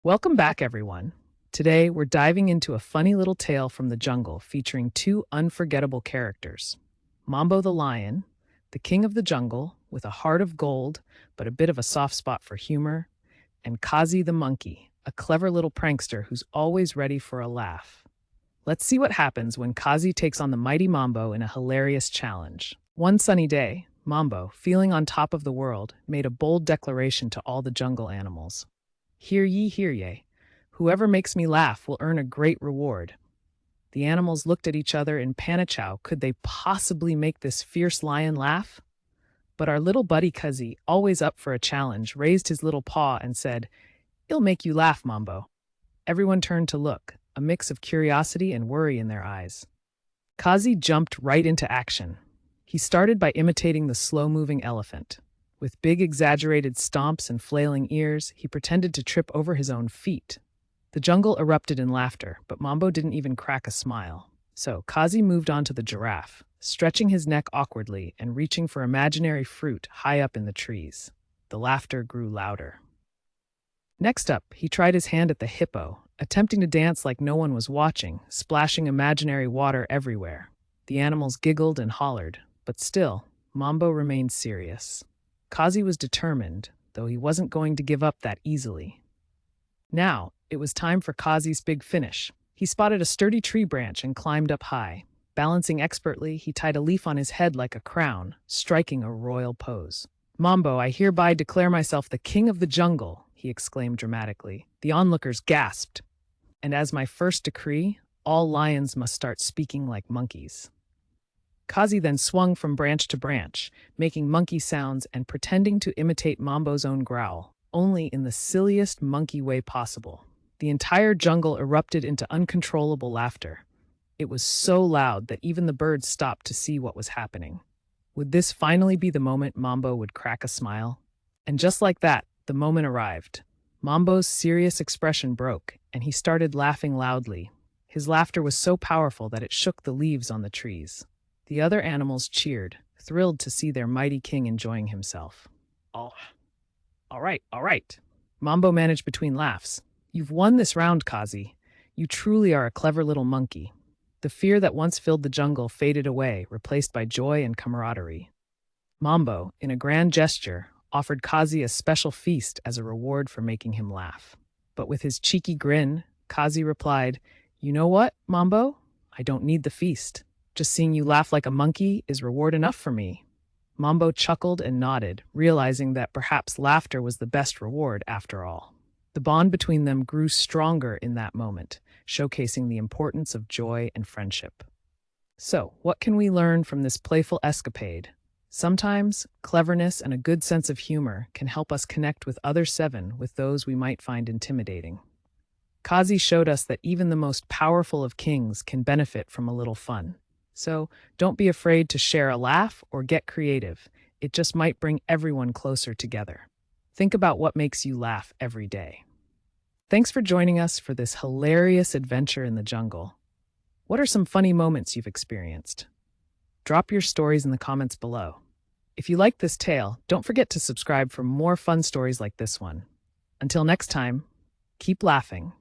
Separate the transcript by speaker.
Speaker 1: Welcome back, everyone. Today, we're diving into a funny little tale from the jungle featuring two unforgettable characters: Mambo the lion, the king of the jungle, with a heart of gold but a bit of a soft spot for humor, and Kazi the monkey, a clever little prankster who's always ready for a laugh. Let's see what happens when Kazi takes on the mighty Mambo in a hilarious challenge. One sunny day, Mambo, feeling on top of the world, made a bold declaration to all the jungle animals. Hear ye. Whoever makes me laugh will earn a great reward. The animals looked at each other in panichow. Could they possibly make this fierce lion laugh? But our little buddy Kazi, always up for a challenge, raised his little paw and said, "It'll make you laugh, Mambo." Everyone turned to look, a mix of curiosity and worry in their eyes. Kazi jumped right into action. He started by imitating the slow-moving elephant. With big exaggerated stomps and flailing ears, he pretended to trip over his own feet. The jungle erupted in laughter, but Mambo didn't even crack a smile. So Kazi moved on to the giraffe, stretching his neck awkwardly and reaching for imaginary fruit high up in the trees. The laughter grew louder. Next up, he tried his hand at the hippo, attempting to dance like no one was watching, splashing imaginary water everywhere. The animals giggled and hollered, but still, Mambo remained serious. Kazi was determined, though he wasn't going to give up that easily. Now, it was time for Kazi's big finish. He spotted a sturdy tree branch and climbed up high. Balancing expertly, he tied a leaf on his head like a crown, striking a royal pose. "Mambo, I hereby declare myself the king of the jungle," he exclaimed dramatically. The onlookers gasped. "And as my first decree, all lions must start speaking like monkeys." Kazi then swung from branch to branch, making monkey sounds and pretending to imitate Mambo's own growl, only in the silliest monkey way possible. The entire jungle erupted into uncontrollable laughter. It was so loud that even the birds stopped to see what was happening. Would this finally be the moment Mambo would crack a smile? And just like that, the moment arrived. Mambo's serious expression broke, and he started laughing loudly. His laughter was so powerful that it shook the leaves on the trees. The other animals cheered, thrilled to see their mighty king enjoying himself. "Oh, all right. Mambo managed between laughs. "You've won this round, Kazi. You truly are a clever little monkey." The fear that once filled the jungle faded away, replaced by joy and camaraderie. Mambo, in a grand gesture, offered Kazi a special feast as a reward for making him laugh. But with his cheeky grin, Kazi replied, "You know what, Mambo? I don't need the feast. Just seeing you laugh like a monkey is reward enough for me." Mambo chuckled and nodded, realizing that perhaps laughter was the best reward after all. The bond between them grew stronger in that moment, showcasing the importance of joy and friendship. So, what can we learn from this playful escapade? Sometimes, cleverness and a good sense of humor can help us connect with other seven with those we might find intimidating. Kazi showed us that even the most powerful of kings can benefit from a little fun. So, don't be afraid to share a laugh or get creative. It just might bring everyone closer together. Think about what makes you laugh every day. Thanks for joining us for this hilarious adventure in the jungle. What are some funny moments you've experienced? Drop your stories in the comments below. If you liked this tale, don't forget to subscribe for more fun stories like this one. Until next time, keep laughing.